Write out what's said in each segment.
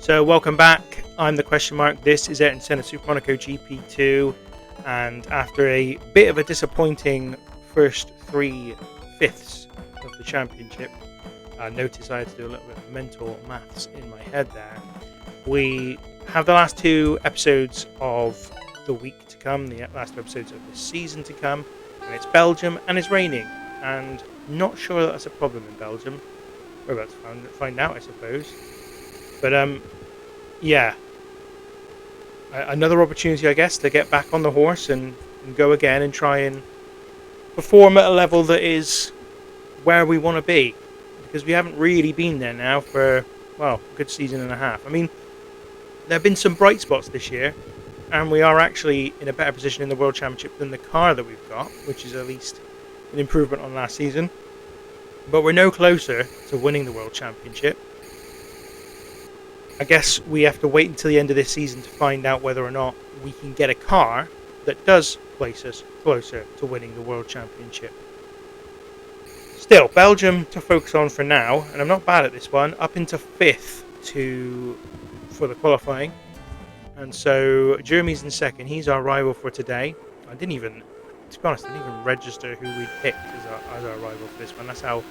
So welcome back. I'm the question mark. This is Ayrton Senna Super Monaco GP2, and after a bit of a disappointing first 3/5 of the championship, notice I had to do a little bit of mental maths in my head there. We have the last two episodes of the week to come, the last two episodes of this season to come, and it's Belgium and it's raining, and not sure that's a problem in Belgium. We're about to find out, I suppose. But yeah, another opportunity, I guess, to get back on the horse and go again and try and perform at a level that is where we want to be, because we haven't really been there now for, well, a good season and a half. I mean, there have been some bright spots this year, and we are actually in a better position in the World Championship than the car that we've got, which is at least an improvement on last season. But we're no closer to winning the World Championship. I guess we have to wait until the end of this season to find out whether or not we can get a car that does place us closer to winning the World Championship. Still, Belgium to focus on for now, and I'm not bad at this one, up into 5th for the qualifying. And so Jeremy's in second. He's our rival for today. To be honest, I didn't even register who we picked as our rival for this one. That's how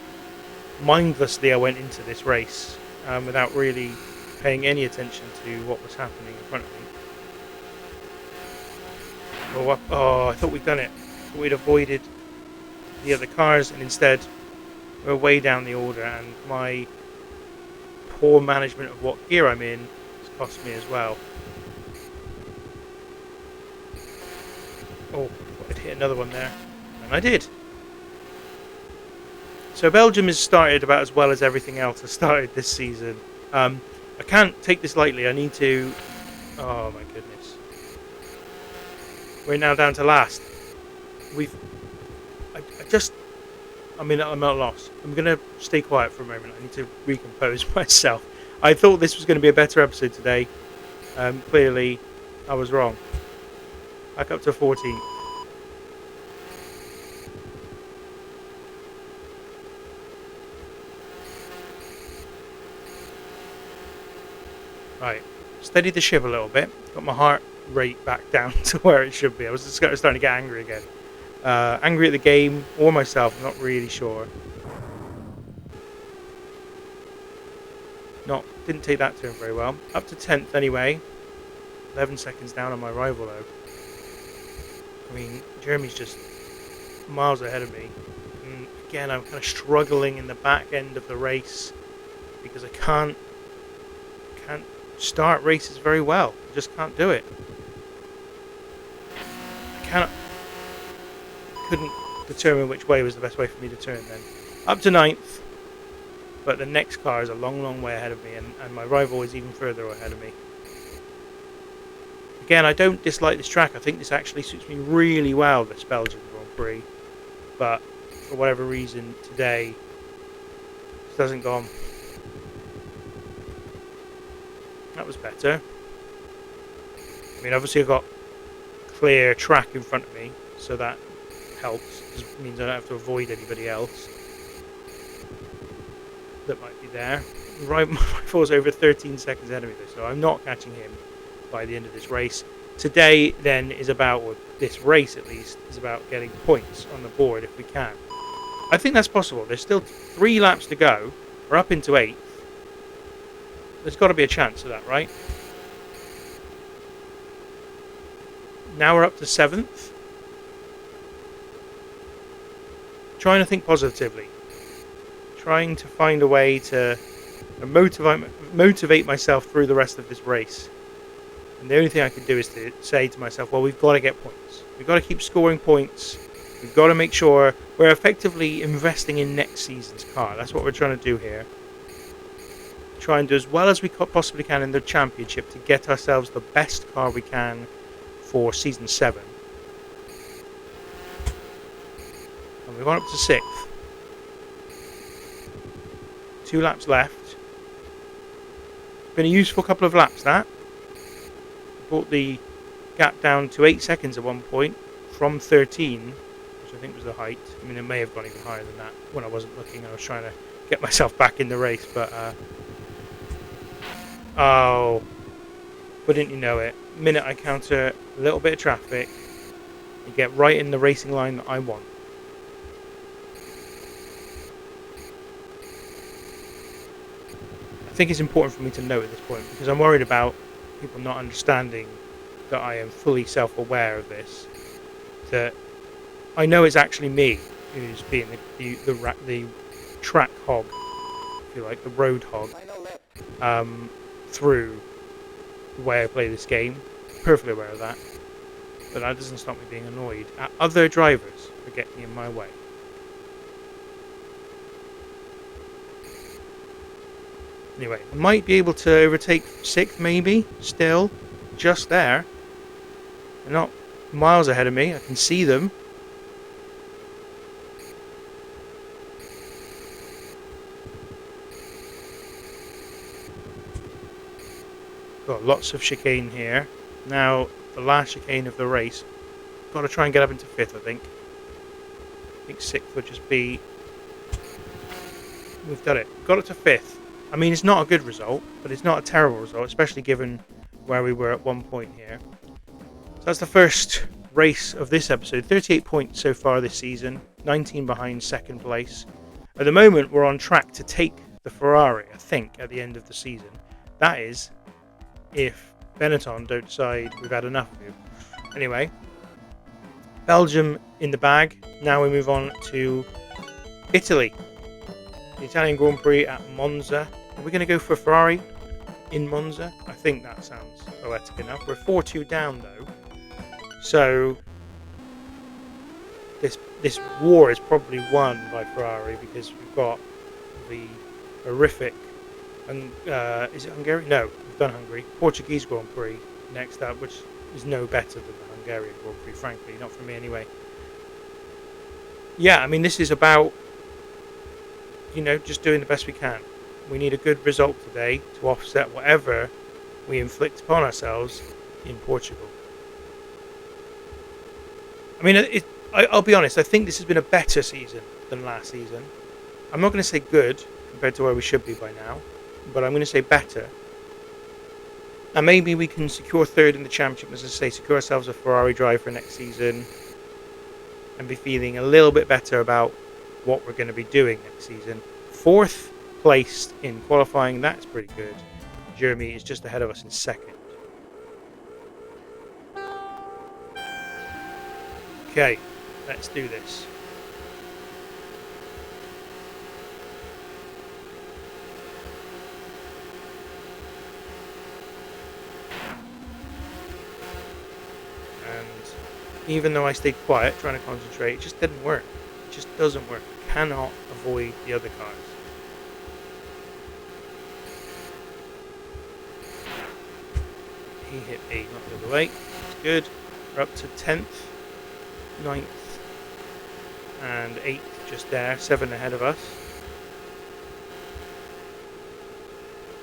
mindlessly I went into this race, without really paying any attention to what was happening in front of me. I thought we'd done it. We'd avoided the other cars, and instead we're way down the order, and my poor management of what gear I'm in has cost me as well. Oh, I'd hit another one there, and I did. So Belgium has started about as well as everything else has started this season. I can't take this lightly. I need to... Oh my goodness. We're now down to last. I'm at a loss. I'm going to stay quiet for a moment. I need to recompose myself. I thought this was going to be a better episode today. Clearly, I was wrong. Back up to 14th. Right, steady the ship a little bit. Got my heart rate back down to where it should be. I was just starting to get angry again. Angry at the game or myself, I'm not really sure. Didn't take that turn very well. Up to 10th anyway. 11 seconds down on my rival though. I mean, Jeremy's just miles ahead of me. And again, I'm kind of struggling in the back end of the race because I can't start races very well. I just can't do it. Couldn't determine which way was the best way for me to turn then. Up to 9th, but the next car is a long way ahead of me, and my rival is even further ahead of me. Again, I don't dislike this track. I think this actually suits me really well, this Belgian Grand Prix, but for whatever reason today it hasn't gone. That was better. I mean, obviously I've got clear track in front of me, so that helps. It means I don't have to avoid anybody else that might be there. My rival's over 13 seconds ahead of me though, so I'm not catching him by the end of this race. Today then is about, or this race at least, is about getting points on the board if we can. I think that's possible. There's still 3 laps to go. We're up into 8th. There's got to be a chance of that, right? Now we're up to 7th. Trying to think positively. Trying to find a way to motivate myself through the rest of this race. And the only thing I can do is to say to myself, well, we've got to get points. We've got to keep scoring points. We've got to make sure we're effectively investing in next season's car. That's what we're trying to do here. Try and do as well as we possibly can in the championship to get ourselves the best car we can for season 7. And we've gone up to 6th. 2 laps left. Been a useful couple of laps, that. Brought the gap down to 8 seconds at one point from 13, which I think was the height. I mean, it may have gone even higher than that when I wasn't looking. I was trying to get myself back in the race, but Oh, wouldn't you know it? The minute I counter a little bit of traffic, you get right in the racing line that I want. I think it's important for me to note at this point because I'm worried about people not understanding that I am fully self-aware of this. That I know it's actually me who's being the track hog, if you like, the road hog, through the way I play this game. Perfectly aware of that. But that doesn't stop me being annoyed at other drivers for getting in my way. Anyway, I might be able to overtake 6th, maybe, still. Just there. They're not miles ahead of me. I can see them. Got lots of chicane here. Now, the last chicane of the race. Got to try and get up into 5th, I think. I think 6th would just be... We've done it. Got it to 5th. I mean, it's not a good result, but it's not a terrible result, especially given where we were at one point here. So that's the first race of this episode. 38 points so far this season, 19 behind 2nd place. At the moment, we're on track to take the Ferrari, I think, at the end of the season. That is, if Benetton don't decide we've had enough of you. Anyway, Belgium in the bag. Now we move on to Italy. The Italian Grand Prix at Monza. Are we going to go for Ferrari in Monza? I think that sounds poetic enough. We're 4-2 down though. So this war is probably won by Ferrari because we've got the horrific is it Hungary? No, we've done Hungary. Portuguese Grand Prix next up, which is no better than the Hungarian Grand Prix, frankly, not for me anyway. Yeah, I mean this is about just doing the best we can. We need a good result today to offset whatever we inflict upon ourselves in Portugal. I mean, I'll be honest, I think this has been a better season than last season. I'm not going to say good compared to where we should be by now, but I'm going to say better. And maybe we can secure 3rd in the championship, as I say, secure ourselves a Ferrari drive for next season and be feeling a little bit better about what we're going to be doing next season. 4th placed in qualifying, that's pretty good. Jeremy is just ahead of us in 2nd. Okay, let's do this. And even though I stayed quiet, trying to concentrate, it just didn't work. It just doesn't work. I cannot avoid the other cars. He hit me, not the other way. That's good. We're up to 10th, 9th, and 8th just there. 7 ahead of us.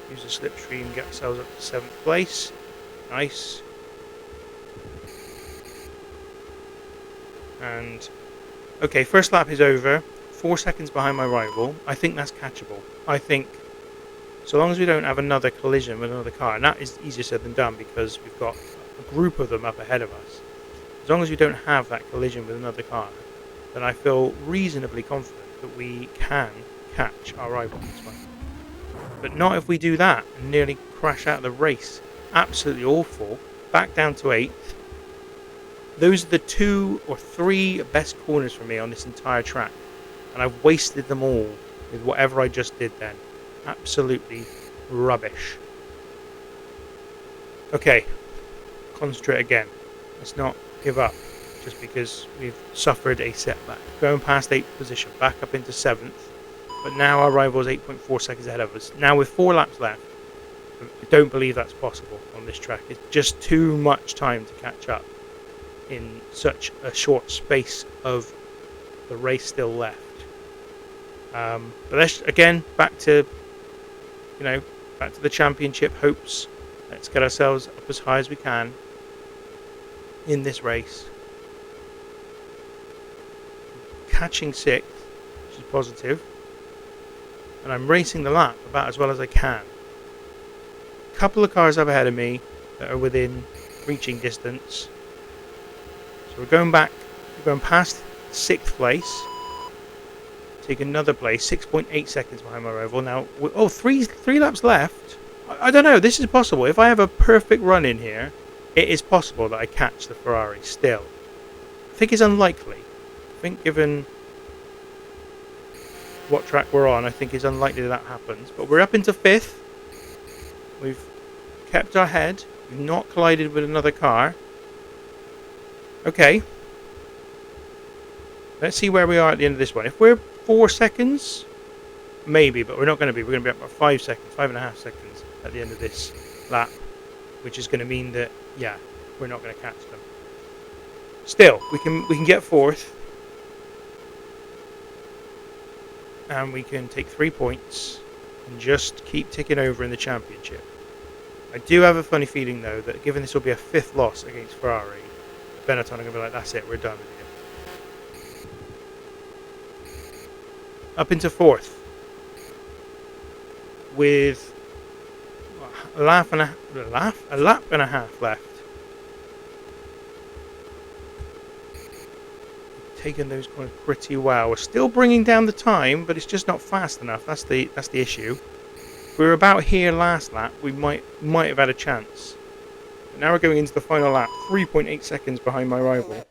Use the slipstream, get ourselves up to 7th place. Nice. And okay, first lap is over. 4 seconds behind my rival. I think that's catchable. I think so long as we don't have another collision with another car, and that is easier said than done because we've got a group of them up ahead of us. As long as we don't have that collision with another car, then I feel reasonably confident that we can catch our rival this one. But not if we do that and nearly crash out of the race. Absolutely awful. Back down to 8th. Those are the 2 or 3 best corners for me on this entire track. And I've wasted them all with whatever I just did then. Absolutely rubbish. Okay, concentrate again. Let's not give up just because we've suffered a setback. Going past 8th position, back up into 7th. But now our rival is 8.4 seconds ahead of us. Now with 4 laps left, I don't believe that's possible on this track. It's just too much time to catch up in such a short space of the race still left. But let's again back to the championship hopes. Let's get ourselves up as high as we can in this race. Catching 6th, which is positive, and I'm racing the lap about as well as I can. couple of cars up ahead of me that are within reaching distance. So we're going back. We're going past 6th place. Take another place. 6.8 seconds behind my rival. Now, three laps left. I don't know. This is possible. If I have a perfect run in here, it is possible that I catch the Ferrari still. I think it's unlikely. I think given what track we're on, I think it's unlikely that happens. But we're up into 5th. We've kept our head. We've not collided with another car. Okay. Let's see where we are at the end of this one. If we're 4 seconds, maybe, but we're not going to be. We're going to be up about 5 seconds, 5.5 seconds at the end of this lap, which is going to mean that, yeah, we're not going to catch them. Still, we can get 4th. And we can take 3 points and just keep ticking over in the championship. I do have a funny feeling, though, that given this will be a 5th loss against Ferrari, Benetton are going to be like, that's it, we're done with you. Up into 4th. With a lap and a half left. Taking those corners pretty well. We're still bringing down the time, but it's just not fast enough. That's the issue. If we were about here last lap, we might have had a chance. But now we're going into the final lap, 3.8 seconds behind my rival.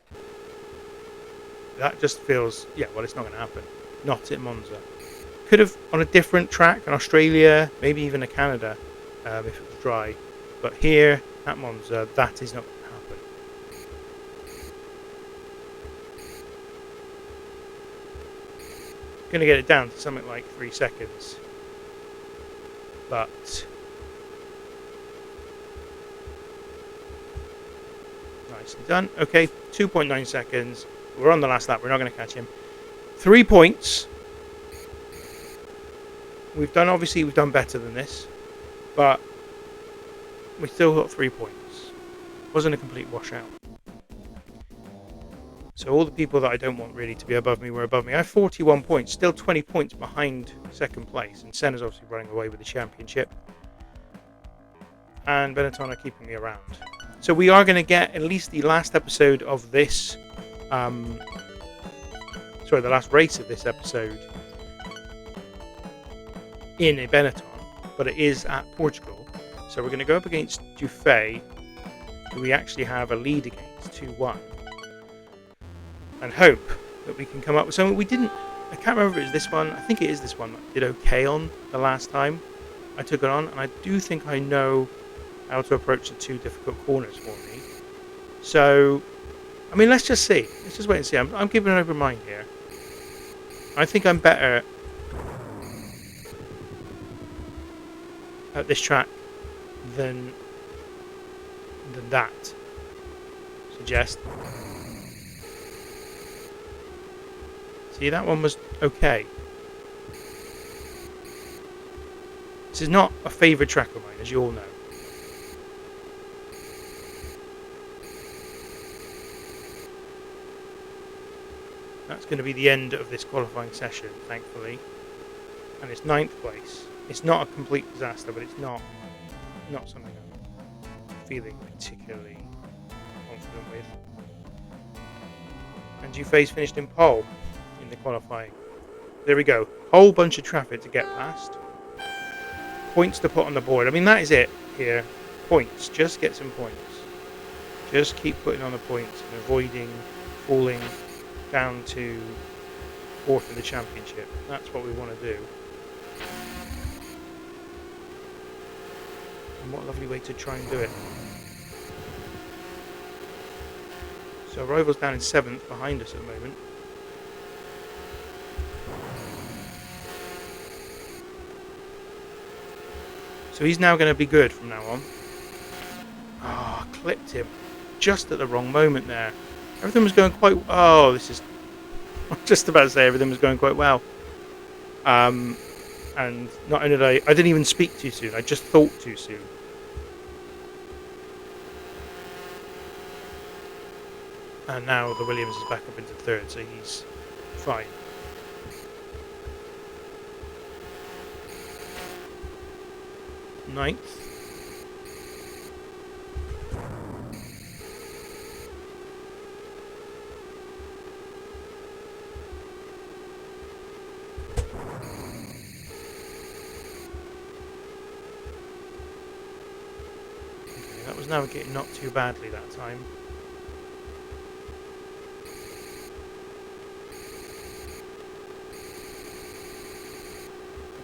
That just feels, yeah, well, it's not going to happen. Not at Monza. Could have on a different track, in Australia, maybe even a Canada, if it was dry. But here at Monza, that is not going to happen. Going to get it down to something like 3 seconds. But nicely done. Okay, 2.9 seconds. We're on the last lap. We're not going to catch him. 3 points. We've done better than this, but we still got 3 points. Wasn't a complete washout. So all the people that I don't want really to be above me were above me. I have 41 points, still 20 points behind 2nd place, and Senna's obviously running away with the championship. And Benetton are keeping me around. So we are going to get at least the last episode of this, the last race of this episode in a Benetton, but it is at Portugal. So we're going to go up against Dufay, who we actually have a lead against, 2-1. And hope that we can come up with something. I can't remember if it was this one. I think it is this one that I did okay on the last time I took it on. And I do think I know how to approach the 2 difficult corners for me. So, I mean, let's just see. Let's just wait and see. I'm keeping an open mind here. I think I'm better at this track than that suggest. See, that one was okay. This is not a favourite track of mine, as you all know. That's going to be the end of this qualifying session, thankfully. And it's 9th place. It's not a complete disaster, but it's not something I'm feeling particularly confident with. And Dufay's finished in pole in the qualifying. There we go. Whole bunch of traffic to get past. Points to put on the board. I mean, that is it here. Points. Just get some points. Just keep putting on the points and avoiding falling down to 4th in the championship. That's what we want to do. And what a lovely way to try and do it. So our rival's down in 7th behind us at the moment. So he's now going to be good from now on. Oh, clipped him just at the wrong moment there. Everything was going quite... Oh, this is... I'm just about to say everything was going quite well. And not only did I didn't even speak too soon, I just thought too soon. And now the Williams is back up into 3rd, so he's fine. Ninth. That was navigating not too badly that time.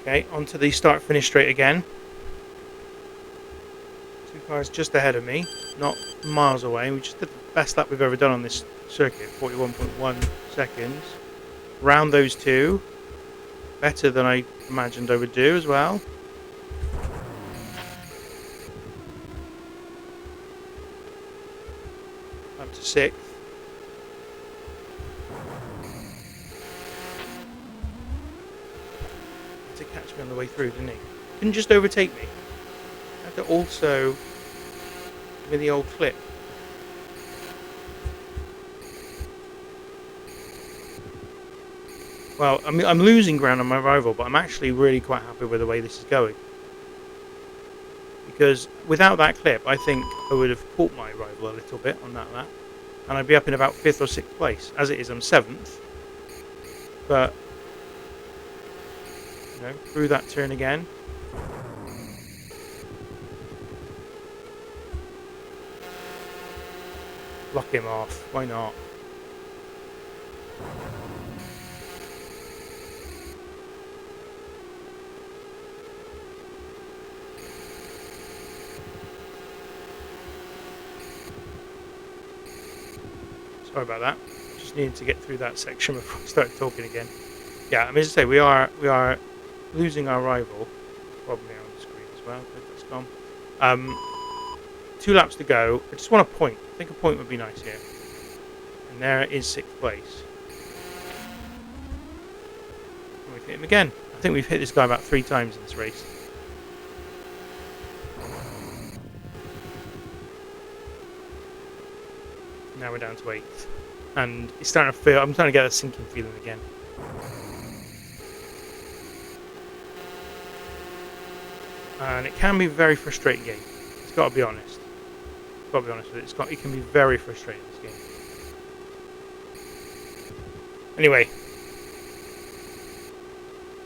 Okay, onto the start-finish straight again. 2 cars just ahead of me, not miles away. We just did the best lap we've ever done on this circuit, 41.1 seconds. Round those 2. Better than I imagined I would do as well. Up to 6th. To catch me on the way through, didn't he? Couldn't just overtake me. Had to also give me the old clip. Well, I'm losing ground on my rival, but I'm actually really quite happy with the way this is going. Because without that clip, I think I would have caught my rival a little bit on that lap. And I'd be up in about 5th or 6th place. As it is, I'm 7th. But, you know, through that turn again. Block him off. Why not? Sorry about that. Just needed to get through that section before I started talking again. Yeah, I mean, as I say, we are losing our rival. Problem here on the screen as well. Good, that's gone. 2 laps to go. I just want a point. I think a point would be nice here. And there is 6th place. And we've hit him again. I think we've hit this guy about 3 times in this race. Now we're down to 8th. And it's starting to feel, I'm starting to get a sinking feeling again. And it can be a very frustrating game. It's got to be honest. Got to be honest with it. It can be very frustrating, this game. Anyway,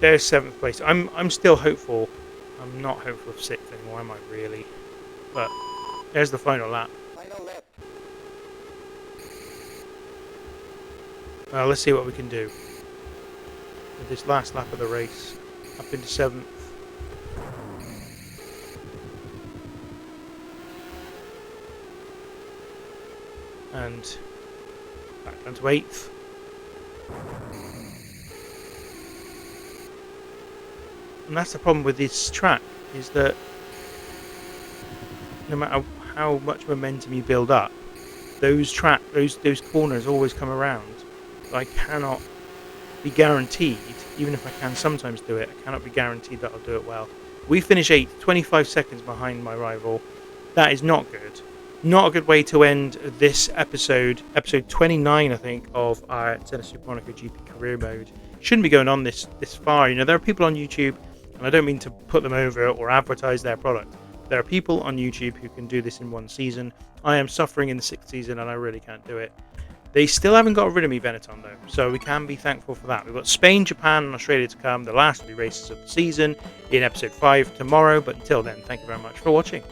there's 7th place. I'm still hopeful. I'm not hopeful of 6th anymore, am I really? But there's the final lap. Let's see what we can do with this last lap of the race. Up into 7th. And back down to 8th. And that's the problem with this track, is that no matter how much momentum you build up, those corners always come around. I cannot be guaranteed, even if I can sometimes do it, I cannot be guaranteed that I'll do it well. We finish 8th, 25 seconds behind my rival. That is not good. Not a good way to end this episode 29, I think, of our Senna Super Monaco GP career mode. Shouldn't be going on this far. You know, there are people on YouTube, and I don't mean to put them over or advertise their product. There are people on YouTube who can do this in 1 season. I am suffering in the 6th season, and I really can't do it. They still haven't got rid of me, Benetton, though, so we can be thankful for that. We've got Spain, Japan, and Australia to come, the last 3 races of the season, in episode 5 tomorrow. But until then, thank you very much for watching.